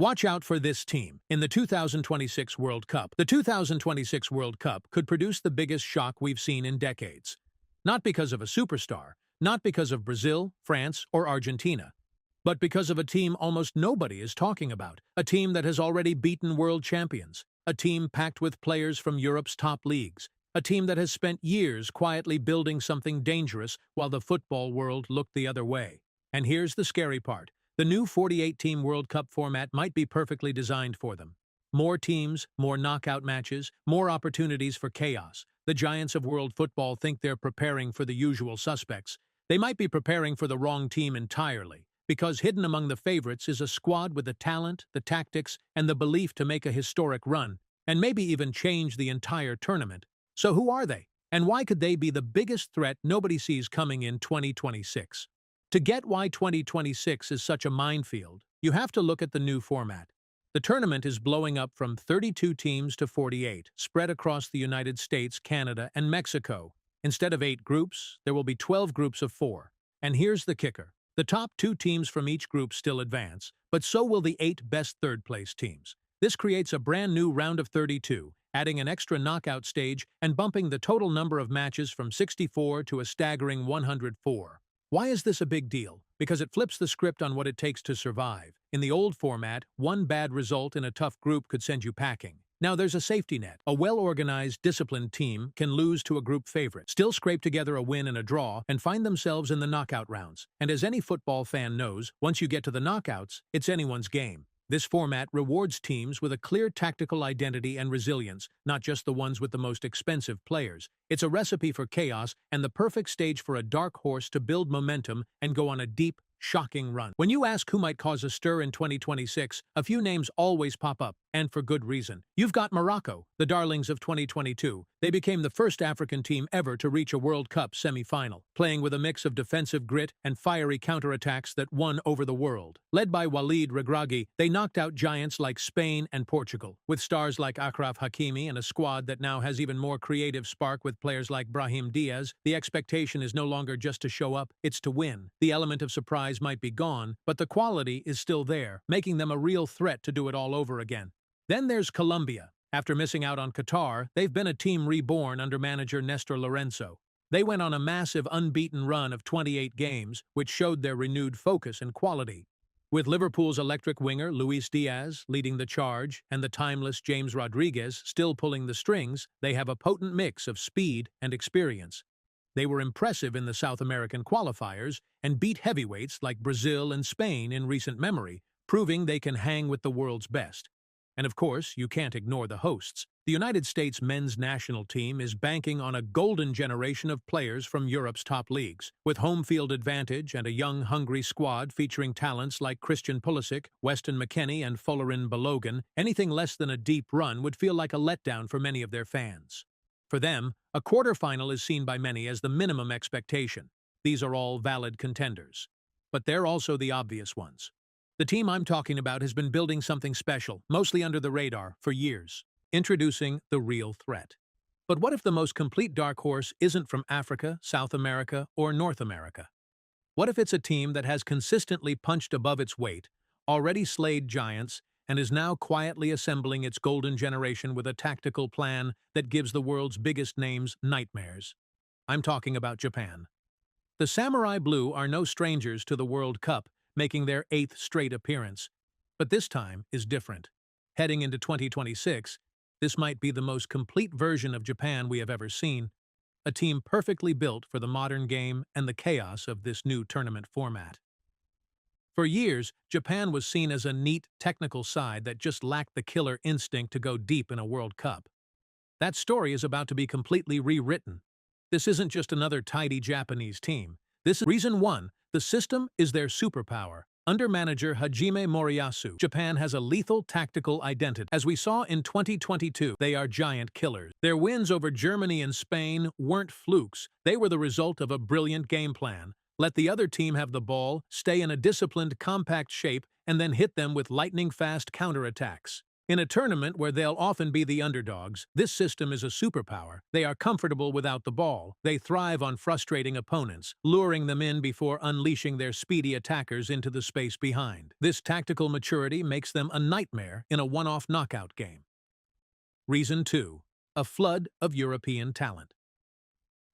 Watch out for this team in the 2026 World Cup. The 2026 World Cup could produce the biggest shock we've seen in decades. Not because of a superstar, not because of Brazil, France, or Argentina, but because of a team almost nobody is talking about, a team that has already beaten world champions, a team packed with players from Europe's top leagues, a team that has spent years quietly building something dangerous while the football world looked the other way. And here's the scary part. The new 48-team World Cup format might be perfectly designed for them. More teams, more knockout matches, more opportunities for chaos. The giants of world football think they're preparing for the usual suspects. They might be preparing for the wrong team entirely, because hidden among the favorites is a squad with the talent, the tactics, and the belief to make a historic run, and maybe even change the entire tournament. So who are they? And why could they be the biggest threat nobody sees coming in 2026? To get why 2026 is such a minefield, you have to look at the new format. The tournament is blowing up from 32 teams to 48, spread across the United States, Canada, and Mexico. Instead of 8 groups, there will be 12 groups of 4. And here's the kicker. The top 2 teams from each group still advance, but so will the 8 best third-place teams. This creates a brand new round of 32, adding an extra knockout stage and bumping the total number of matches from 64 to a staggering 104. Why is this a big deal? Because it flips the script on what it takes to survive. In the old format, one bad result in a tough group could send you packing. Now there's a safety net. A well-organized, disciplined team can lose to a group favorite, still scrape together a win and a draw, and find themselves in the knockout rounds. And as any football fan knows, once you get to the knockouts, it's anyone's game. This format rewards teams with a clear tactical identity and resilience, not just the ones with the most expensive players. It's a recipe for chaos and the perfect stage for a dark horse to build momentum and go on a deep, shocking run. When you ask who might cause a stir in 2026, a few names always pop up, and for good reason. You've got Morocco, the darlings of 2022. They became the first African team ever to reach a World Cup semi-final, playing with a mix of defensive grit and fiery counterattacks that won over the world. Led by Walid Regragui, they knocked out giants like Spain and Portugal, with stars like Achraf Hakimi and a squad that now has even more creative spark with players like Brahim Diaz. The expectation is no longer just to show up, it's to win. The element of surprise might be gone, but the quality is still there, making them a real threat to do it all over again. Then there's Colombia. After missing out on Qatar, they've been a team reborn under manager Nestor Lorenzo. They went on a massive unbeaten run of 28 games, which showed their renewed focus and quality. With Liverpool's electric winger Luis Diaz leading the charge and the timeless James Rodriguez still pulling the strings, they have a potent mix of speed and experience. They were impressive in the South American qualifiers and beat heavyweights like Brazil and Spain in recent memory, proving they can hang with the world's best. And of course, you can't ignore the hosts. The United States men's national team is banking on a golden generation of players from Europe's top leagues. With home field advantage and a young, hungry squad featuring talents like Christian Pulisic, Weston McKennie, and Folarin Balogun, anything less than a deep run would feel like a letdown for many of their fans. For them, a quarterfinal is seen by many as the minimum expectation. These are all valid contenders. But they're also the obvious ones. The team I'm talking about has been building something special, mostly under the radar, for years. Introducing the real threat. But what if the most complete dark horse isn't from Africa, South America, or North America? What if it's a team that has consistently punched above its weight, already slayed giants, and is now quietly assembling its golden generation with a tactical plan that gives the world's biggest names nightmares? I'm talking about Japan. The Samurai Blue are no strangers to the World Cup, making their 8th straight appearance. But this time is different. Heading into 2026, this might be the most complete version of Japan we have ever seen, a team perfectly built for the modern game and the chaos of this new tournament format. For years, Japan was seen as a neat, technical side that just lacked the killer instinct to go deep in a World Cup. That story is about to be completely rewritten. This isn't just another tidy Japanese team. This is reason one. The system is their superpower. Under manager Hajime Moriyasu, Japan has a lethal tactical identity. As we saw in 2022, they are giant killers. Their wins over Germany and Spain weren't flukes. They were the result of a brilliant game plan. Let the other team have the ball, stay in a disciplined, compact shape, and then hit them with lightning-fast counterattacks. In a tournament where they'll often be the underdogs, this system is a superpower. They are comfortable without the ball. They thrive on frustrating opponents, luring them in before unleashing their speedy attackers into the space behind. This tactical maturity makes them a nightmare in a one-off knockout game. Reason 2. A flood of European talent.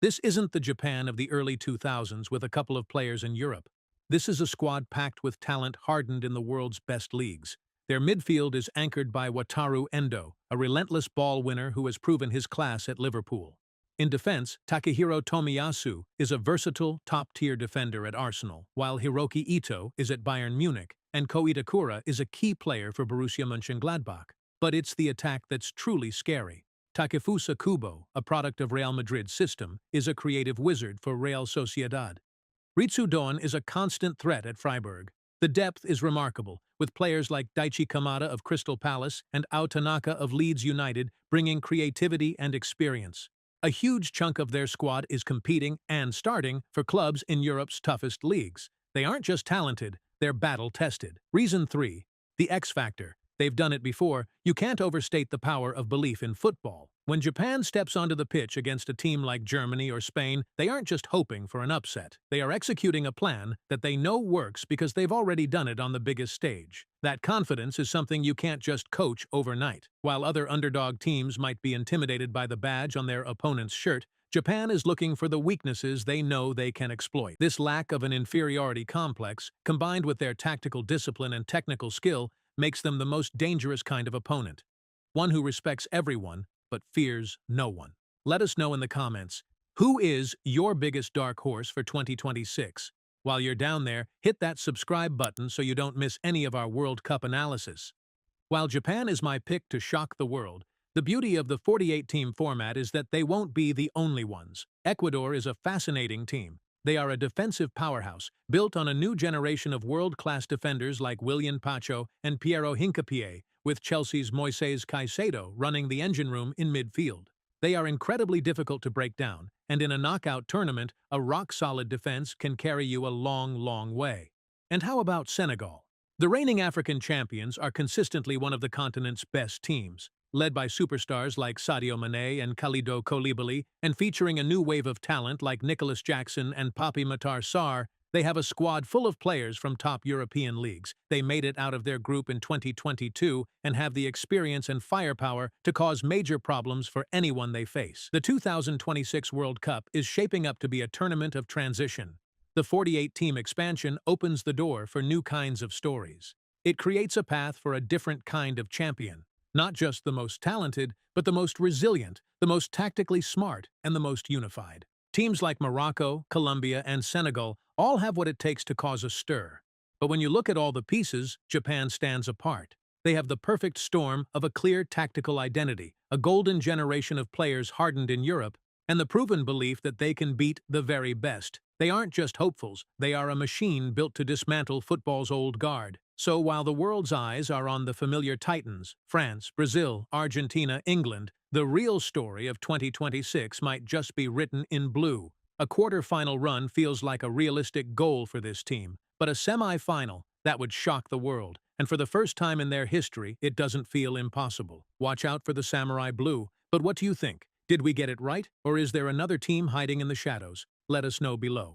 This isn't the Japan of the early 2000s with a couple of players in Europe. This is a squad packed with talent hardened in the world's best leagues. Their midfield is anchored by Wataru Endo, a relentless ball winner who has proven his class at Liverpool. In defense, Takehiro Tomiyasu is a versatile, top-tier defender at Arsenal, while Hiroki Ito is at Bayern Munich, and Ko Itakura is a key player for Borussia Mönchengladbach. But it's the attack that's truly scary. Takefusa Kubo, a product of Real Madrid's system, is a creative wizard for Real Sociedad. Ritsu Doan is a constant threat at Freiburg. The depth is remarkable, with players like Daichi Kamada of Crystal Palace and Ao Tanaka of Leeds United bringing creativity and experience. A huge chunk of their squad is competing and starting for clubs in Europe's toughest leagues. They aren't just talented, they're battle-tested. Reason 3. The X Factor. They've done it before. You can't overstate the power of belief in football. When Japan steps onto the pitch against a team like Germany or Spain, they aren't just hoping for an upset. They are executing a plan that they know works because they've already done it on the biggest stage. That confidence is something you can't just coach overnight. While other underdog teams might be intimidated by the badge on their opponent's shirt, Japan is looking for the weaknesses they know they can exploit. This lack of an inferiority complex, combined with their tactical discipline and technical skill, makes them the most dangerous kind of opponent. One who respects everyone, but fears no one. Let us know in the comments, who is your biggest dark horse for 2026? While you're down there, hit that subscribe button so you don't miss any of our World Cup analysis. While Japan is my pick to shock the world, the beauty of the 48-team format is that they won't be the only ones. Ecuador is a fascinating team. They are a defensive powerhouse, built on a new generation of world-class defenders like Willian Pacho and Piero Hincapié, with Chelsea's Moises Caicedo running the engine room in midfield. They are incredibly difficult to break down, and in a knockout tournament, a rock-solid defense can carry you a long, long way. And how about Senegal? The reigning African champions are consistently one of the continent's best teams. Led by superstars like Sadio Mane and Kalidou Koulibaly, and featuring a new wave of talent like Nicholas Jackson and Papi Matar Sarr, they have a squad full of players from top European leagues. They made it out of their group in 2022 and have the experience and firepower to cause major problems for anyone they face. The 2026 World Cup is shaping up to be a tournament of transition. The 48-team expansion opens the door for new kinds of stories. It creates a path for a different kind of champion. Not just the most talented, but the most resilient, the most tactically smart, and the most unified. Teams like Morocco, Colombia, and Senegal all have what it takes to cause a stir. But when you look at all the pieces, Japan stands apart. They have the perfect storm of a clear tactical identity, a golden generation of players hardened in Europe, and the proven belief that they can beat the very best. They aren't just hopefuls, they are a machine built to dismantle football's old guard. So while the world's eyes are on the familiar titans, France, Brazil, Argentina, England, the real story of 2026 might just be written in blue. A quarter-final run feels like a realistic goal for this team, but a semi-final, that would shock the world. And for the first time in their history, it doesn't feel impossible. Watch out for the Samurai Blue. But what do you think? Did we get it right, or is there another team hiding in the shadows? Let us know below.